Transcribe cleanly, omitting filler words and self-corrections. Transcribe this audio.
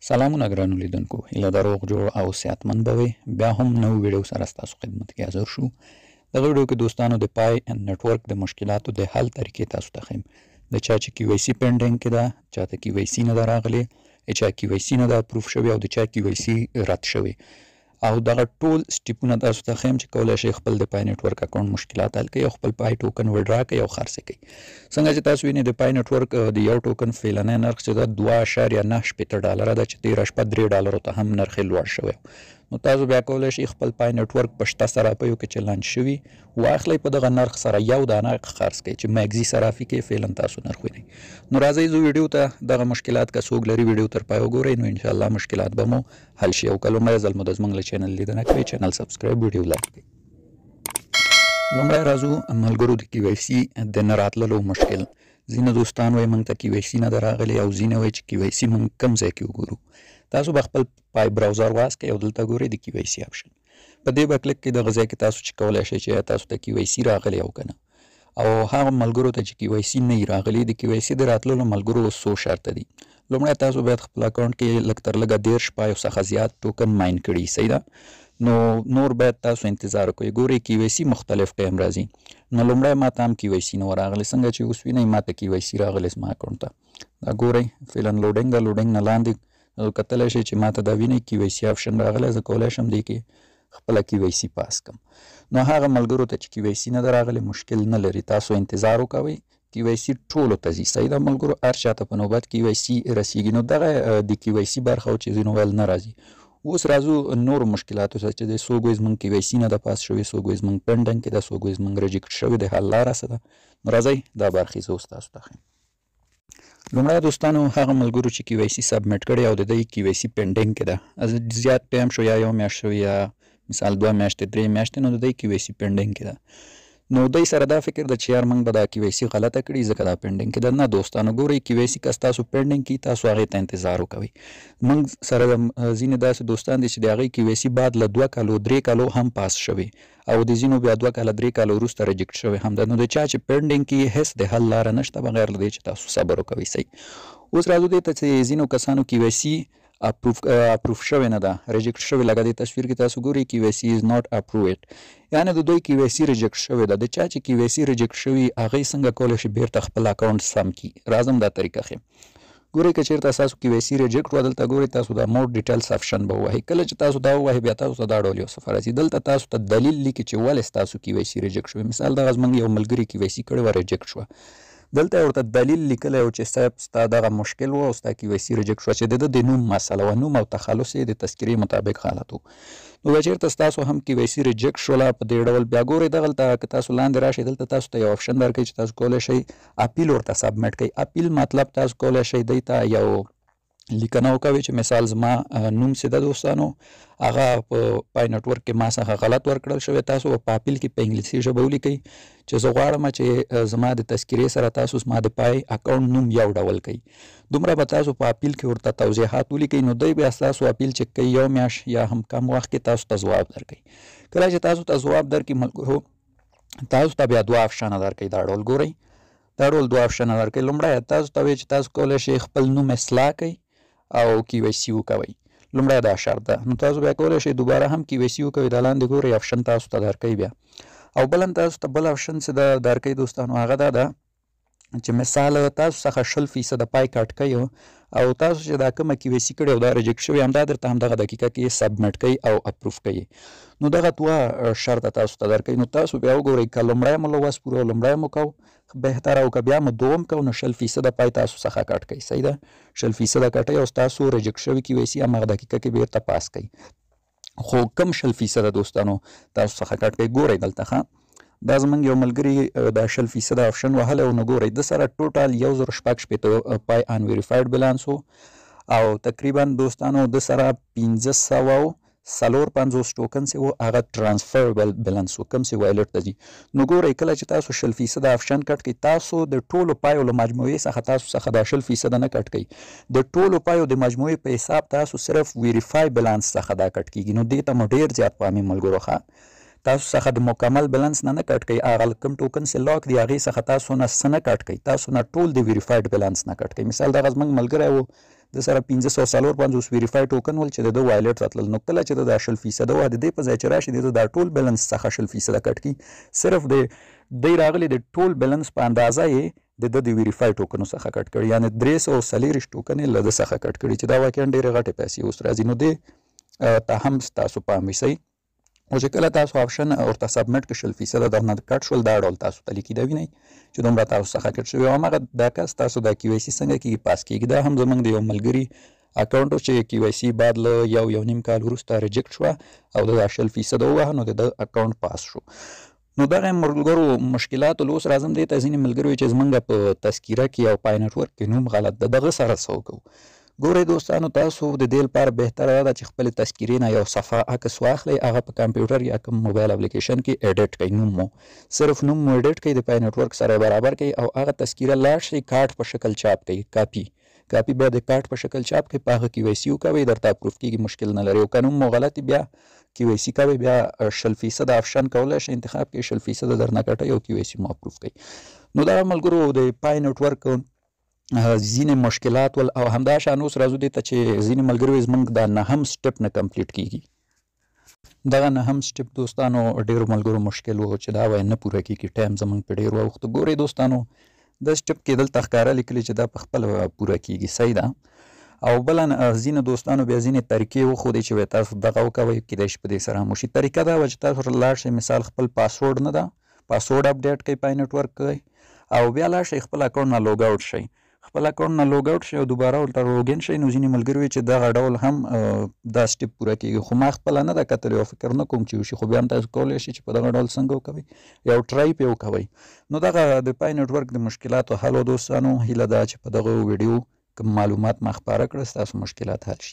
سلامونه ګرانو لیدونکو، هیله ده روغ جوړ او صحتمند به وئ. بیا هم نو ویډیو سره ستاسو خدمت کې حاضر شو. دغه ویډیو کې دوستانو د پای نتورک د مشکلاتو د حل طریقې تاسو ته ښیم. د چا چې KYC پینډینګ کې ده، چاته KYC نه ده راغلې، چا KYC نه ده اپروف شوی او د چا KYC رد شوی، او دغه ټول سټیپونه تاسو ته ښیم چې کولی شئ خپل د پای نتورک اکاونټ مشکلات حل کړئ او خپل پای ټوکن وډرا کړئ او خرڅ کړئ. څنګه چې تاسو وینئ د پای نتورک د یو ټوکن فعلنی نرخ چې ده $2.9 ده، چې تېره شپه $3 ته هم نرخ یې لوړ شوی. نو تاسو بیا کولی شئ خپل پای نتورک په شته صرافیو کې چې لانچ شوي واخلئ، په دغه نرخ سره یو دانه خرڅ کړئ چې میګزي صرافي کې فعلا تاسو نرخ وینئ. نو راځئ زه ویډیو ته دغه مشکلات که څوک لري ویډیو تر پای وګورئ، نو انشاءالله مشکلات به مو حل شي. او که لومړی ځل مو د زموږ له چینل لیدنه کوئ، چینل سبسکرایب، ویډیو لایک کړئ. لومړی راځو ملګرو د KYC د نه راتللو مشکل. ځینې دوستان وایي موږ ته KYC نه ده راغلې، او ځینې وایي چې KYC موږ کوم ځای کې وګورو. تاسو به خپل پای براوزر واسکئ او دلته ګورئ د KYC اپشن. په دې به کلیک کړئ، دغه ځای کې تاسو چې کولی شئ چې تاسو ته KYC راغلی او که نه. او هغه ملګرو ته چې KYC نه وي راغلي، د KYC د راتللو ملګرو څو شرطه دي. لومړی تاسو باید خپل اکاونټ کې لږ تر لږه 13 پایو څخه زیات ټوکن ماین کړي، صحیح ده. نو نور باید تاسو انتظار وکړئ. ګورئ KYC مختلف قیم راځي. نو لومړی ما ته هم KYC نه راغلی، څنګه چې اوس وینئ ما ته KYC راغلی زما اکاونټ ته. دا ګورئ فعلا لوډینګ ده، لوډینګ نه لاندې کتلی شئ چې ما ته دا وینئ KYC اپشن راغلی. زه کولی شم دې کې خپله KYC پاس کړم. نو هغه ملګرو ته چې KYC نه ده راغلی مشکل نه لري، تاسو انتظار وکوئ. KYC ټولو ته ځي، صحیح ده ملګرو، هر چاته په نوبت KYC رسیږي. نو دغه د KYC برخه چې ځینو ویل نه راځي. اوس راځو نورو مشکلاتو ته چې د څوک وایي زموږ KYC نه ده پاس شوې، څوک وایي زموږ پینډینګ کې ده، څوک وایي زموږ ریجیکټ شوې د حل لاره څه ده. نو راځئ دا برخې زه اوس تاسو ته ښیم. لومړی دوستانو هغه ملګرو چې KYC سبمیټ کړی او د دوی KYC پینډینګ کې ده، زیات ټایم شو، یا یو میاشت شو، یا مثال 2 میاشتې 3 میاشتې، نو د دوی KYC پینډینګ کې ده. نو دوی سره دا فکر ده چې یار موږ به دا KYC غلطه کړي ځکه دا پینډینګ کې ده. نه دوستانو، ګورئ KYC که ستاسو پینډینګ کي تاسو هغې ته انتظار وکوئ. موږ سره ځینې داسې دوستان دي چې د هغې KYC بعد له 2 کالو 3 کالو هم پاس شوي، او د ځینو بیا 2 کاله 3 کاله وروسته ریجیکټ شوی هم ده. نو د چا چې پینډینګ کې هیڅ د حل لاره نشته بغیر له دې چې تاسو صبر وکوئ، صحیح. اوس راځو دې ته چې ځینو کسانو KYC اپروف شوی نه ده، ریجیکټ شوی. لکه دې تصویر کې تاسو ګورئ KYC is not approved، یعنې د دوی KYC ریجیکټ شوی ده. د چا چې KYC ریجیکټ شوي هغې څنګه کولی شي بیرته خپل اکاونټ سم کړي. راځم دا طریقه ښیم. ګورئ که چېرته ستاسو KYC ریجیکټ وه، دلته ګورئ تاسو دا مور ډیټیلز اپشن به ووهئ. کله چې تاسو دا ووهئ بیا تاسو ته دا ډول یو صفحه راځي. دلته تاسو ته دلیل لیکي چې ولې ستاسو KYC ریجیکټ شوی. مثال دغه زموږ یو ملګري KYC کړې وه، ریجیکټ شوه. دلته ورته دلیل لیکلی و چې صاحب ستا دغه مشکل و او ستا KYC ریجیکټ شوه، چې د ده د نوم مسله وه، نوم او تخلص یې د تذکرې مطابق غلط و. نو که چېرته ستاسو هم KYC ریجیکټ شوله په دې ډول، بیا ګورئ دغلته که تاسو لاندې راشئ، دلته تاسو ته یو اپشن درکوي چې تاسو کولی شئ اپیل ورته سبمیټ کړئ. اپیل مطلب تاسو کولی شئ دی ته یو لیکنه وکوي چې مثال زما نوم چې ده دوستانو هغه په پای نټورک کې ما څخه غلط ورکړل شوی، تاسو په اپیل کې په انګلیسي ژبه ولیکئ چې زه غواړم چې زما د تذکرې سره تاسو زما د پای اکاونټ نوم یو ډول کړئ. دومره به تاسو په اپیل کې ورته توضیحات ولیکئ. نو دوی بیا ستاسو اپیل چک کوي، یو میاشت یا هم کم وخت کې تاسو ته ځواب درکوي. کله چې تاسو ته ځواب درکړي ملګرو، تاسو ته بیا 2 اپشنه درکوي. دا ډول ګورئ، دا ډول 2 اپشنه درکوي. لومړی تاسو ته وایي چې تاسو کولی شئ خپل نوم اصلاح کړئ او KYC وکوئ. لومړی دا شرط ده. نو تاسو بیا کولی شئ دوباره هم KYC وکوئ. دا لاندې ګورئ اپشن تاسو ته درکوي بیا. او بل هم تاسو ته بل اپشن چې ده درکوي دوستانو، هغه دا ده چې مثال تاسو څخه 0% پای کټ کوي او تاسو چې دا کومه KYC کړې او دا ریجیکټ شوی همدا درته همدغه دقیقه کې سبمیټ کوي او اپروف کوي. نو دغه 2 شرطه تاسو ته درکوي. نو تاسو بیا وګورئ که لومړی مو لوس پوره لومړی مو کو بهتره، او که بیا مو دوم کو نو 0% پای تاسو څخه کټ کوي، صحیح ده. 0% کټوي او تاسو ریجیکټ شوی KYC همغه دقیقه کې بیرته پاس کوي. خو کم 0% دوستانو تاسو څخه کټ کوي. ګورئ دلته ښه، دا زموږ یو ملګري دا 0% اپشن وهلی و. نو ګورئ د سره ټوټال 1060 پای ان ویریفاید بیلانس و، او تقریبا دوستانو د سره 554 ټوکن چې و هغه ټرانسفربل بیلانس و، کوم چې وایلټ ته ځي. نو ګورئ کله چې تاسو 0% اپشن کټ کړئ، تاسو د ټولو پایو له مجموعې څخه تاسو څخه دا 0% نه کټ کړئ. د ټولو پایو د مجموعې په حساب تاسو صرف ویریفای بیلانس څخه دا کټ کیږي. نو دې ته مو ډېر زیات پامې ملګرو ښه. تاسو څخه د مکمل بیلانس نه کټ کوي، هغه کوم ټوکن چې لاک دی هغې څخه تاسو نه څه نه کټ کوي، تاسو نه ټول د ویریفاید بیلانس نه کټ کوي. مثال دغه زموږ ملګری و د سره 550 ویریفای ټوکن ول چې د وایلټ راتلل نو کله چې د 10% و د دې په ځای چې راشي د ټول بیلانس څخه 10% کټ کی صرف د راغلي د ټول بیلانس په اندازه یې د ویریفای ټوکنو څخه کټ کړي یعنی 340 ټوکن له د څخه کټ کړي چې دا واقعا ډېرې غټې پیسې اوس راځي نو د ته هم تاسو پام وسی او چې کله تاسو آپشن ورته سبمټ کړئ 10% درنه کټ شول دا ډول تاسو ته لیکي دا وینئ چې دومره تاسو څخه کټ شوی او هغه دا کس تاسو د کیو سی څنګه کیږي پاس کیږي دا هم زمونږ د یو ملګري اکاونټ چې کیو سی بعد له یو نیم کال وروسته ریجکټ شو او د 10% ووهه نو د اکاونټ پاس شو نو دغه ملګرو مشکلات لوس راځم دی ته ځینې ملګرو چې زمونږ په تذکیره کې او پای نټورک کې نوم غلط ده دغه سره څه وکړو ګورئ دوستانو تاسو د دې لپاره بهتره ده چې خپل تذکیرې نه یو صفحه عکس واخلئ هغه په کمپیوټر یا کوم موبایل اپلیکیشن کې ایډیټ کړئ نوم مو صرف نوم مو ایډیټ کړئ د پای نټورک سره برابر کړئ او هغه تذکیره لاړ شئ کارت په شکل چاپ کړئ کاپی بیا د کارت په شکل چاپ کړئ په هغه کې ویسی وکوئ درته اپروف کېږي مشکل نه لري او که نوم مو غلط بیا کیویسی کوي بیا 10% آپشن کولی شئ انتخاب کړئ 10% درنه کټئ او کیویسی مو اپروف کړئ نو دا ملګرو د پای نټورک ځینې مشکلات ول او همدا شان اوس راځو دې ته چې ځینې ملګرو زموږ دا 9م سټپ نه کمپلیټ کیږي دغه 9م سټپ دوستانو ډېرو ملګرو مشکل و چې دا وایي نه پوره کیږي ټایم زموږ په ډېر وخت ګورئ دوستانو د سټپ کې دلته ښکاره لیکلي چې دا په خپله پوره کیږي صحیح ده او بله ځینې دوستانو بیا ځینې طریقې وښودې چې تاسو دغه وکوئ کیدای شي په دې سره هم وشي طریقه دا وه چې تاسو لاړ شئ مثال خپل پاسورډ نه ده پاسورډ اپډیټ کړئ پای نټورک کوئ او بیا لاړ شئ خپل اکاونټ نه لوګ آوټ شئ خپل اکاونټ نه لوګ آوټ شئ او دوباره ورته لوګین شئ نو ځینې ملګري وایي چې دغه ډول هم دا سټپ پوره کیږي خو ما خپله نه ده کتلی او فکر نه کوم چې وشي خو بیا هم تاسو کولی شئ چې په دغه ډول څنګه وکوئ یو ټرای پې وکوئ نو دغه د پای نټورک د مشکلاتو حل دوستانو هیله ده چې په دغه ویډیو کوم معلومات ما خپاره کړه ستاسو مشکلات حل شي